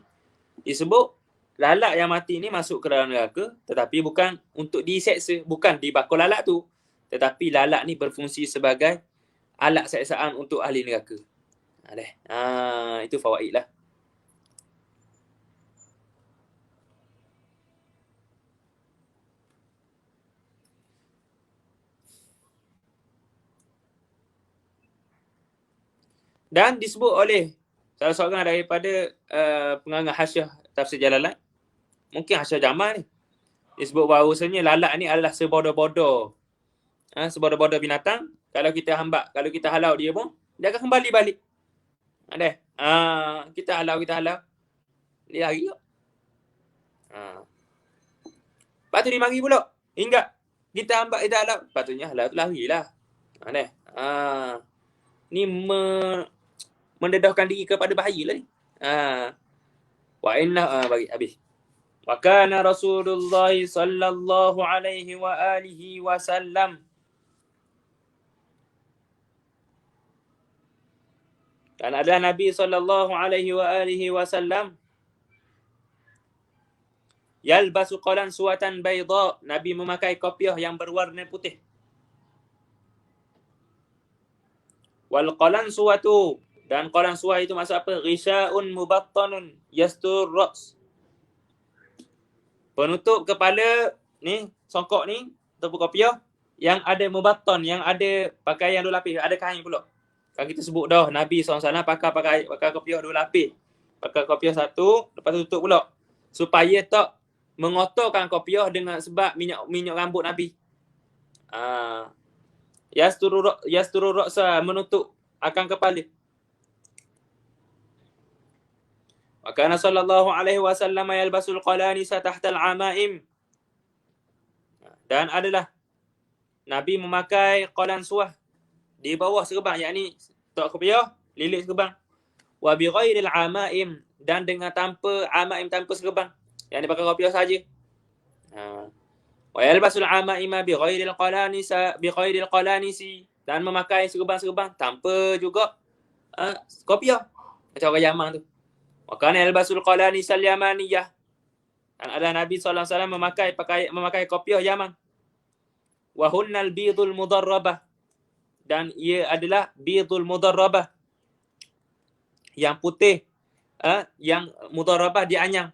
disebut lalat yang mati ni masuk ke dalam neraka, tetapi bukan untuk diseksa, bukan dibakar lalat tu, tetapi lalat ni berfungsi sebagai alat seksaan untuk ahli neraka. Itu fawaid lah. Dan disebut oleh salah seorang daripada pengarang Hasyah Tafsir Jalalain, mungkin Hasyah Jamal ni, disebut bahawasanya lalat ni adalah sebodoh-bodoh binatang. Kalau kita halau dia pun, dia akan kembali balik. Kita halau, dia lari. Lepas tu dia mari pula. Hingga kita halau, patutnya halau tu larilah. Ni mendedahkan diri kepada bahaya lah ni. Wa inna bagi habis. Wa kana Rasulullah sallallahu alaihi wa alihi wasallam dan adalah Nabi sallallahu alaihi wa alihi wasallam yalbasu qalan suwatan bayda. Nabi memakai kopiah yang berwarna putih. Wal qalansuwatu, dan qalansuwa itu maksud apa? Ghisya'un mubattanun yastur ra's. Penutup kepala ni, songkok ni ataupun kopiah yang ada mubattan, yang ada pakaian dua lapis, ada kain pula. Kan kita sebut dah Nabi SAW pakai kopiah dua lapis. Pakai kopiah satu, lepas tu tutup pula. Supaya tak mengotorkan kopiah dengan sebab minyak rambut Nabi. Yasturu ra'sa, menutup akan kepala. Wa kana sallallahu alaihi wasallam yalbasul qalanisa tahta al-amaim. Dan adalah Nabi memakai qalansuah di bawah serban, yakni tak kopiah, lilit serban. Wa bi ghairil amaim, dan dengan tanpa amaim, tanpa serban. Yang dipakai kopiah saja. Wa yalbasul amaima bi ghairil qalanisi, dan memakai serban-serban tanpa juga kopiah. Macam orang Yaman tu. Wa kana yalbasul qalanisal yamaniyah. Dan ada Nabi SAW memakai kopiah Yaman. Wa hunnal bidul mudarrabah, dan ia adalah bidul mudarrabah, yang putih, yang mudarrabah dianyang.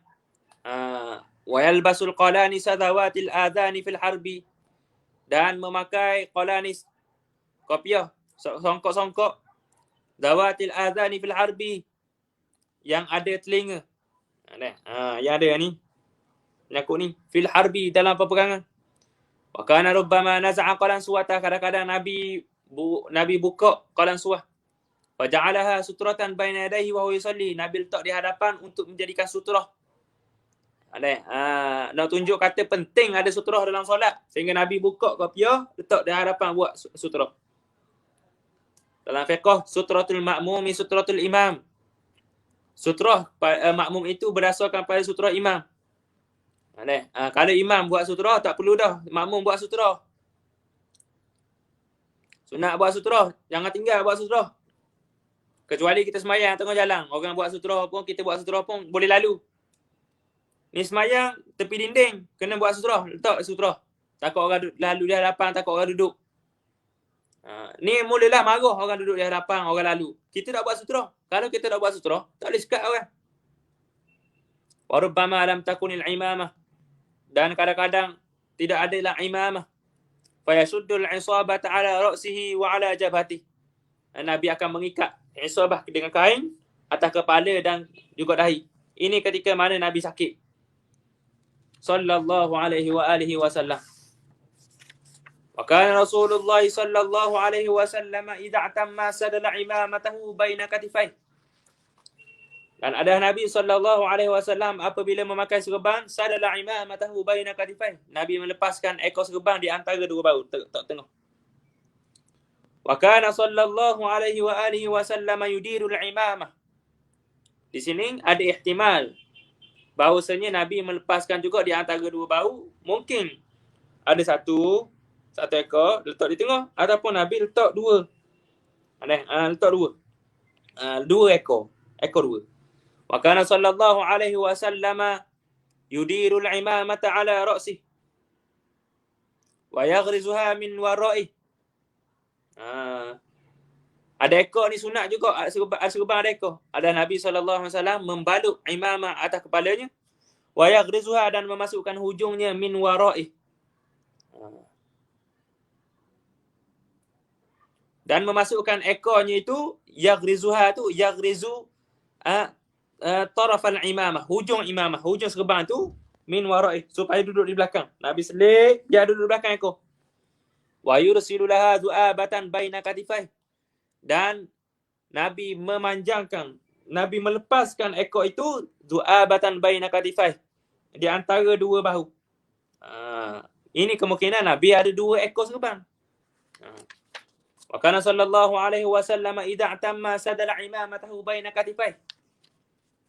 Wa yalbasul qalanis dawatil adhani fil harbi, dan memakai qalanis, kopiah, songkok-songkok, dawatil adhani fil harbi, yang ada telinga. Yang ada ni, nyakut ni, fil harbi, dalam peperangan. Wa kana rubbama naza'a qalansuwata, kadang-kadang Nabi buka qalansuwah. Wa ja'alaha sutratan baina yadayhi wa huwa yusalli, Nabi letak di hadapan untuk menjadikan sutrah. Nak tunjuk kata penting ada sutrah dalam solat, sehingga Nabi buka kopiah, letak di hadapan buat sutrah. Dalam fiqh, sutratul ma'mumi sutratul imam. Sutrah makmum itu berdasarkan pada sutrah imam. Kalau imam buat sutrah, tak perlu dah makmum buat sutrah. Sunat buat sutrah, jangan tinggal buat sutrah. Kecuali kita semayang tengah jalan, orang buat sutrah pun, kita buat sutrah pun boleh lalu. Ni semayang tepi dinding, kena buat sutrah, letak sutrah. Takut orang lalu di hadapan, takut orang duduk. Ni mulalah marah orang duduk di hadapan, orang lalu. Kita tak buat sutrah. Kalau kita tak buat sutrah, tak boleh sekat orang. Wa rubbama lam takunil imamah, dan kadang-kadang tidak adalah imamah. Fa yasuddul isabata ala ra'sihi wa ala jabhatihi. Nabi akan mengikat isabah dengan kain atas kepala dan juga dahi. Ini ketika mana Nabi sakit. Sallallahu alaihi wa alihi wasallam. Wa kana Rasulullah sallallahu alaihi wasallam idza atamma sadala imamatahu baina katifai. Dan ada Nabi sallallahu alaihi wasallam apabila memakai serban, sadala imamatahu baina katifai, Nabi melepaskan ekor serban di antara dua bahu, tengah. Wa kana sallallahu alaihi wa alihi wasallam yudirul imamah. Di sini ada ihtimal bahawasanya Nabi melepaskan juga di antara dua bahu. Mungkin ada satu ekor letak di tengah, ataupun Nabi letak dua. Letak dua. Dua ekor dua. Wa kana sallallahu alaihi wasallam yudirul imamata ala ra'sihi wa yaghrizuha min wara'i. Ada ekor ni sunat juga, serban ada ekor. Ada Nabi SAW membalut imamah atas kepalanya, wa yaghrizuha, dan memasukkan hujungnya min wara'i, dan memasukkan ekornya itu, yaghrizuha tu, yaghrizu tarafal imamah, hujung imamah, hujung serban tu, min wara'i, supaya duduk di belakang. Nabi selik, dia duduk di belakang ekor. Wa yursilu laha du'abatan baina katifai, dan Nabi Nabi melepaskan ekor itu, du'abatan baina katifai, di antara dua bahu. Ini kemungkinan Nabi ada dua ekor serban. Wa kana sallallahu alaihi wasallam idza atamma sadala imamatahu baina katifai.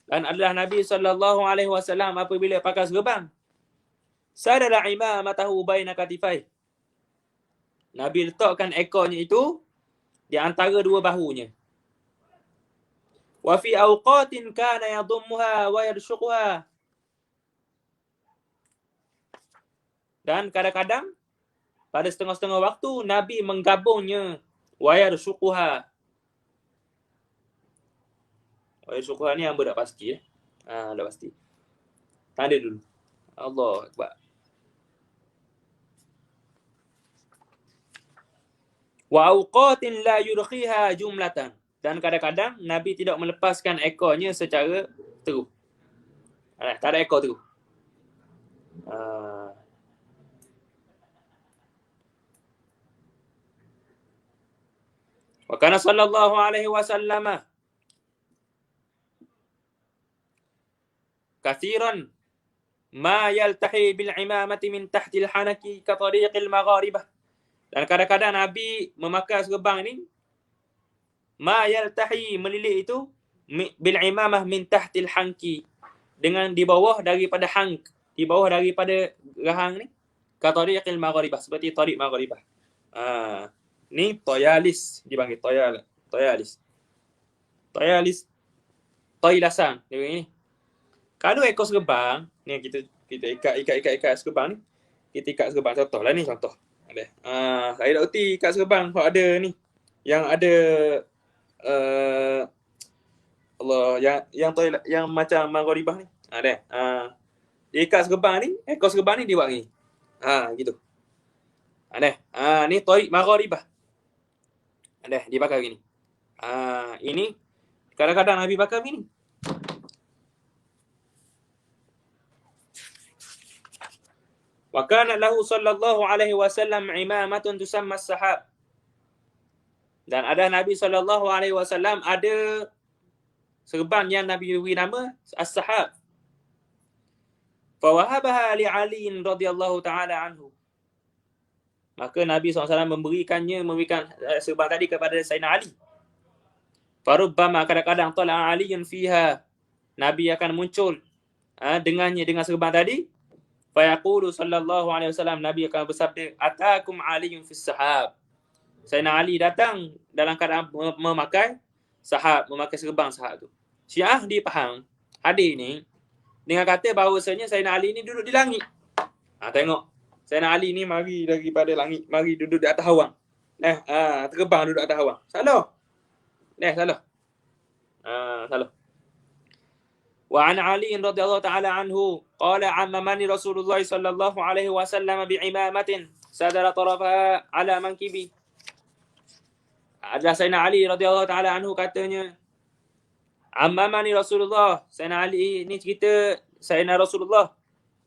Dan adalah Nabi sallallahu alaihi wasallam apabila pakai serban, sadala imamatahu baina katifai, Nabi letakkan ekornya itu di antara dua bahunya. Wa fi awqatin kana yadhummuha wa yarshuquha. Dan kadang-kadang pada setengah-setengah waktu Nabi menggabungnya, wa yarshuquha, Wahai syukuran ni hamba tak pasti tak pasti. Tanda dulu. Allah Akbar. Wa awqatin la yurkhiha jumlatan. Dan kadang-kadang Nabi tidak melepaskan ekornya secara terus. Tak ada ekor terus. Wa kana sallallahu alaihi wasallam kathiran ma yaltahi bil imamati min tahti al hanaki ka tariqil magharibah. Dan kadang-kadang Nabi memakai serban ni ma yaltahi melilit itu bil imamah min tahtil hanki, dengan di bawah daripada hank, di bawah daripada rahang ni, ka tariqil magharibah, seperti tariq magharibah. Ni toyalis dipanggil toyalis. Toilasan dia ni. Kalau ekor serban ni kita ikat serban ni. Kita ikat serban contohlah ni contoh. Saya dah reti ikat serban hak ada ni. Yang ada Allah yang macam magharibah ni. Dia ikat serban ni, ekor serban ni dia buat ni. Gitu. Ni tariq magharibah. Dia pakai begini. Ini kadang-kadang Nabi pakai begini. Wa kana lahu sallallahu alaihi wasallam imamatun tusamma as-sahab. Dan ada Nabi sallallahu alaihi wasallam ada serban yang Nabi beri nama as-sahab. Fa wahabaha li Ali radhiyallahu taala anhu. Maka Nabi SAW memberikan serban tadi kepada Sayyidina Ali. Farubbama kadang-kadang tala aliyun fiha. Nabi akan muncul dengannya dengan serban tadi. Fayaqulu sallallahu alaihi wasallam, Nabi akan bersabda, atakum aliyun fis sahab. Sayyidina Ali datang dalam keadaan memakai sahab, memakai serban sahab tu. Syiah dia faham hadis ni dengan kata bahawasanya Sayyidina Ali ni duduk di langit. Tengok. Sayyidina Ali ni mari daripada langit, mari duduk di atas awan. Terbang duduk atas awan. Salah. Salah. Salah. Wa an Ali radhiyallahu ta'ala anhu qala ammamani Rasulullah sallallahu alaihi wasallam bi'imamatin sadara tarafaha ala mankibi. Ada Sayyidina Ali radhiyallahu ta'ala anhu katanya, ammamani Rasulullah, Sayyidina Ali ni cerita Sayyidina Rasulullah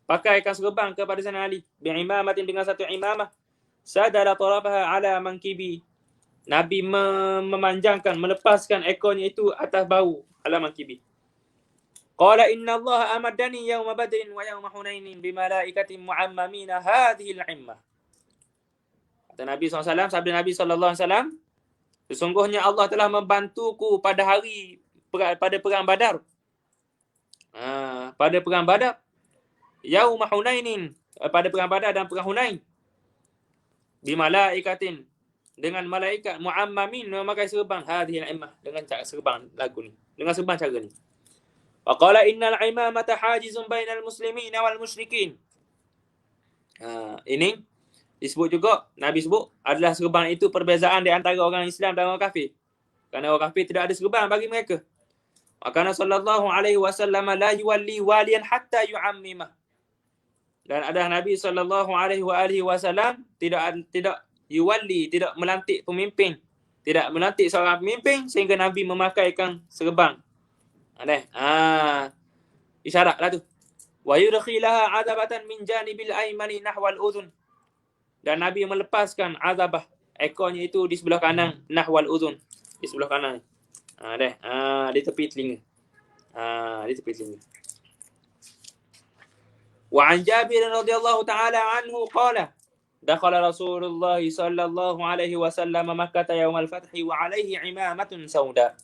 pakaikan serban kepada Sayyidina Ali bi'imamatin, dengan satu imamah, sadara tarafaha ala mankibi. Nabi memanjangkan, melepaskan ekornya itu atas bahu, ala mankibi. Qala inna Allah amadani yawma badrin wa yawma hunainin bimalaikatin mu'ammamina hadhihi al-'immah. Kata Nabi SAW, sabda Nabi SAW, sesungguhnya Allah telah membantuku pada perang Badar. Pada perang Badar, yawma hunainin, pada perang Badar dan perang Hunain. Bimalaikatin, dengan malaikat mu'ammamin, memakai serban hadhihi al-'immah, dengan cara serban lagu ni, dengan serban cara ni. Wa qala innal imamata hajizun bainal muslimin wal musyrikin. Ini disebut juga, Nabi sebut adalah serban itu perbezaan di antara orang Islam dan orang kafir. Kerana orang kafir tidak ada serban bagi mereka. Wa kana sallallahu alaihi wasallam la yuwalli waliyan hatta yu'ammimah. Dan ada Nabi sallallahu alaihi wasallam tidak yuwalli, tidak melantik pemimpin, tidak melantik seorang pemimpin sehingga Nabi memakaikan serban. Isyaratlah tu. Wa yudkhilaha 'adabatan min janibil aymani nahwal udhun. Dan Nabi melepaskan azabah, ekornya itu di sebelah kanan, nahwal udhun, di sebelah kanan. Di tepi telinga. Di tepi telinga. Wa an Jabir radhiyallahu ta'ala anhu qala dakhala Rasulullah sallallahu alaihi wasallam Makkah yawm al-fath wa alaihi imamatun sauda.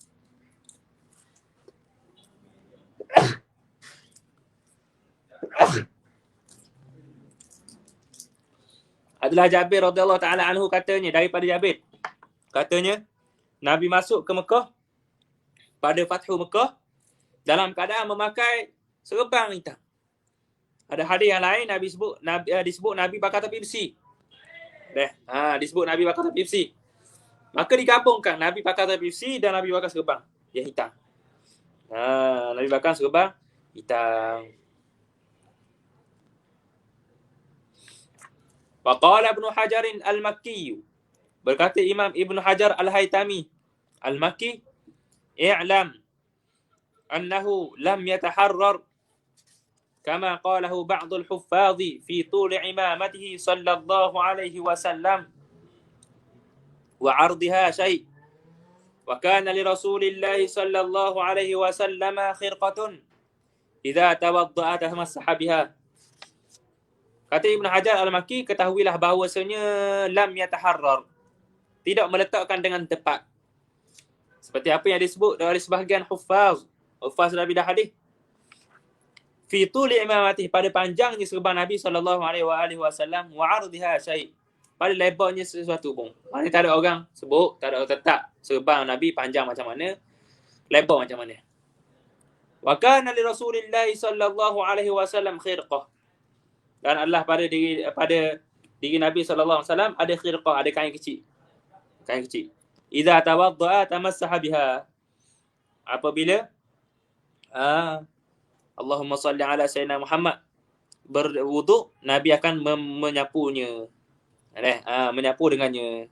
Adalah Jabir radhiyallahu ta'ala anhu katanya, daripada Jabir katanya, Nabi masuk ke Mekah pada Fathu Mekah dalam keadaan memakai serban hitam. Ada hadis yang lain disebut Nabi pakai topi besi. Disebut Nabi pakai topi besi. Maka digabungkan Nabi pakai topi besi dan Nabi pakai serban yang hitam. Nabi pakai serban hitam. Waqala Ibnu Hajar al-Makki. Berkata Imam Ibnu Hajar al-Haytami al-Makki, "I'lam annahu lam yataharrar kama qalahu ba'dul huffadhi fi tul imamatihi sallallahu alaihi wasallam wa 'ardiha syai'. Wa kana li Rasulillahi sallallahu alaihi wasallam khirqatun idza tawadda'a tamassaha biha." Kata Ibn Hajar al-Makki, ketahuilah bahawasanya lam yataharrar, tidak meletakkan dengan tepat. Seperti apa yang disebut oleh sebahagian huffaz Nabi dah hadis. Fi tuli imamati, pada panjangnya serban Nabi sallallahu alaihi wasallam, wa 'ardiha syai', pada lebarnya sesuatu pun. Maknanya tak ada orang sebut, tak ada orang tetap serban Nabi panjang macam mana, lebar macam mana. Wa kana li Rasulillah sallallahu alaihi wasallam khirqah, dan Allah pada diri Nabi sallallahu alaihi wasallam ada khirqah, ada kain kecil. Kain kecil. Idza tawadda'a tamassaha biha. Apabila Allahumma salli ala sayyidina Muhammad, berwuduk, Nabi akan menyapunya. Menyapu dengannya.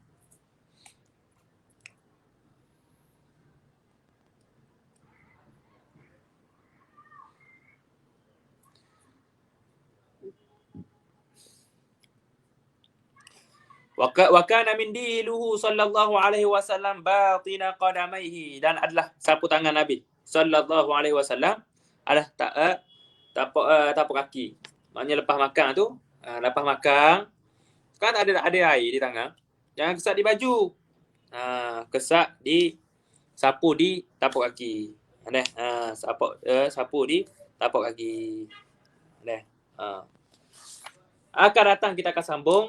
Wa kana min diluhu sallallahu alaihi wasallam batina qadamaihi, dan adalah sapu tangan Nabi sallallahu alaihi wasallam adalah tapak kaki. Maknanya lepas makan tu, lepas makan kan ada air di tangan, jangan kesat di baju. Kesat di sapu di tapak kaki. Sapu di tapak kaki. Akan datang kita akan sambung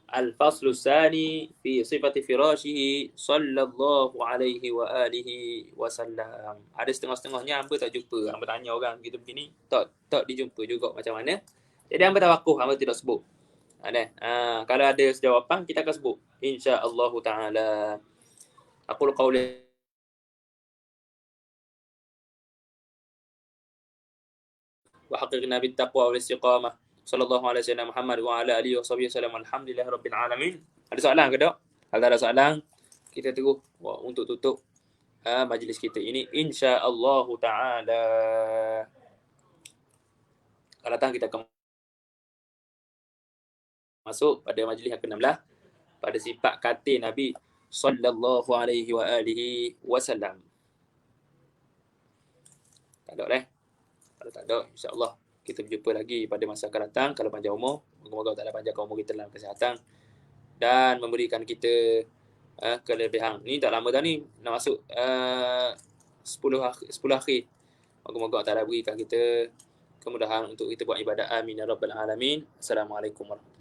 al-faslu tsani fi sifati firashihi sallallahu alaihi wa alihi wasallam. Ada setengah-setengahnya hamba tak jumpa. Hamba tanya orang begitu begini, tak dijumpa juga macam mana. Jadi hamba tawakkuf, hamba tidak sebut. Kalau ada jawapan kita akan sebut insya-Allah taala. Aqulu qawli wa haqiqna bit taqwa wal istiqamah. Sallallahu alaihi wasallam Muhammad wa ala alihi washabihi wasallam. Alhamdulillahirabbil alamin. Ada soalan ke tak? Kalau ada soalan, kita terus untuk tutup majlis kita ini insya-Allah taala. Akan datang kita akan masuk pada majlis yang ke-16 pada sifat kata Nabi sallallahu alaihi wa alihi wasallam. Tak ada dah. Kalau tak ada, insya-Allah kita berjumpa lagi pada masa akan datang kalau panjang umur. Moga-moga Allah panjangkan umur kita dalam kesihatan dan memberikan kita kelebihan. Ni tak lama dah ni, nak masuk 10 akhir. Moga-moga Allah berikan kita kemudahan untuk kita buat ibadat. Amin ya rabbal alamin. Assalamualaikum warahmatullahi wabarakatuh.